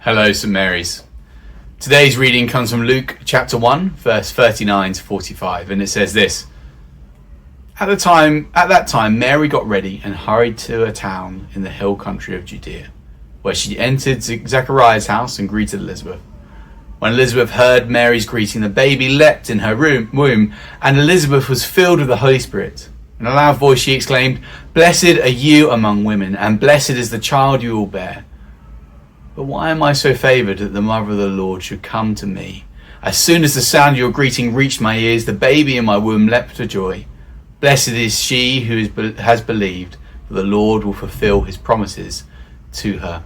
Hello, St Mary's. Today's reading comes from Luke chapter 1, verse 39 to 45, and it says this. At that time, Mary got ready and hurried to a town in the hill country of Judea, where she entered Zechariah's house and greeted Elizabeth. When Elizabeth heard Mary's greeting, the baby leapt in her womb, and Elizabeth was filled with the Holy Spirit. In a loud voice she exclaimed, "Blessed are you among women, and blessed is the child you will bear. But why am I so favoured that the mother of the Lord should come to me? As soon as the sound of your greeting reached my ears, the baby in my womb leapt for joy. Blessed is she who has believed, for the Lord will fulfil his promises to her."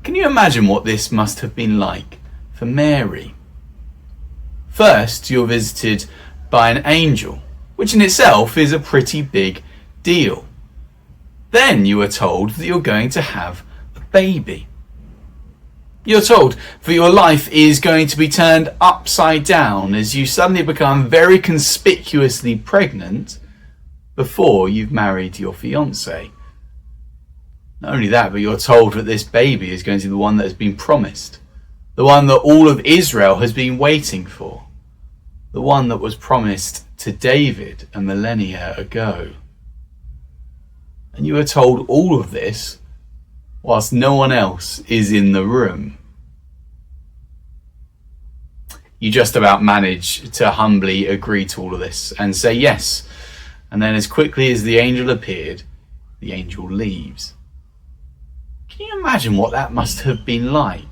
Can you imagine what this must have been like for Mary? First, you're visited by an angel, which in itself is a pretty big deal. Then you are told that you're going to have a baby. You're told that your life is going to be turned upside down as you suddenly become very conspicuously pregnant before you've married your fiancé. Not only that, but you're told that this baby is going to be the one that has been promised, the one that all of Israel has been waiting for, the one that was promised to David a millennia ago. And you are told all of this whilst no one else is in the room. You just about manage to humbly agree to all of this and say yes. And then as quickly as the angel appeared, the angel leaves. Can you imagine what that must have been like?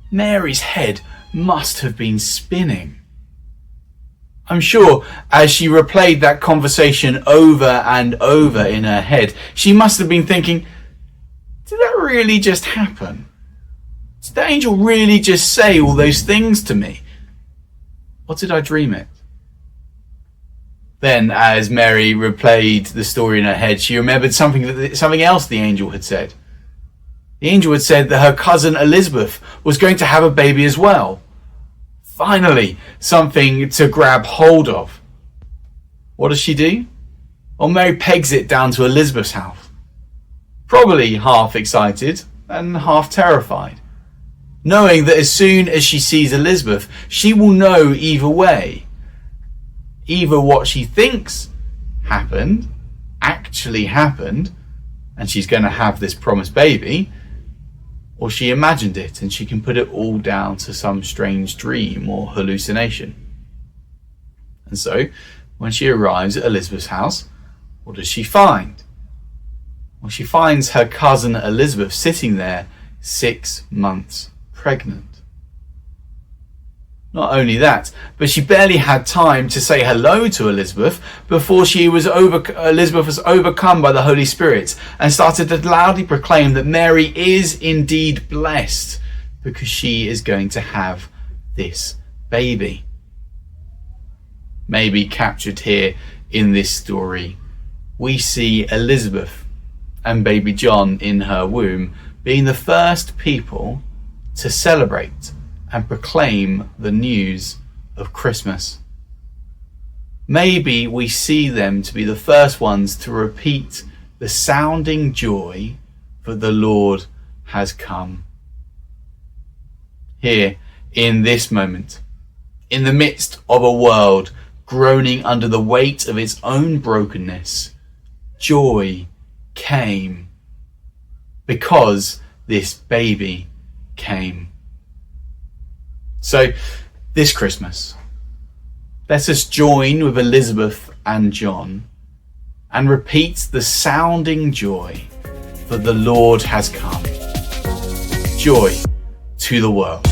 Mary's head must have been spinning. I'm sure as she replayed that conversation over and over in her head, she must have been thinking, did that really just happen? Did the angel really just say all those things to me? Or did I dream it? Then, as Mary replayed the story in her head, she remembered something else the angel had said. The angel had said that her cousin Elizabeth was going to have a baby as well. Finally, something to grab hold of. What does she do? Well, Mary pegs it down to Elizabeth's house. Probably half excited and half terrified, knowing that as soon as she sees Elizabeth, she will know either way. Either what she thinks happened actually happened, and she's going to have this promised baby, or she imagined it and she can put it all down to some strange dream or hallucination. And so, when she arrives at Elizabeth's house, what does she find? Well, she finds her cousin Elizabeth sitting there 6 months pregnant. Not only that, but she barely had time to say hello to Elizabeth before Elizabeth was overcome by the Holy Spirit and started to loudly proclaim that Mary is indeed blessed because she is going to have this baby. Maybe captured here in this story, we see Elizabeth and baby John in her womb being the first people to celebrate and proclaim the news of Christmas. Maybe we see them to be the first ones to repeat the sounding joy that the Lord has come. Here, in this moment, in the midst of a world groaning under the weight of its own brokenness, joy came because this baby came. So, this Christmas, let us join with Elizabeth and John and repeat the sounding joy that the Lord has come. Joy to the world.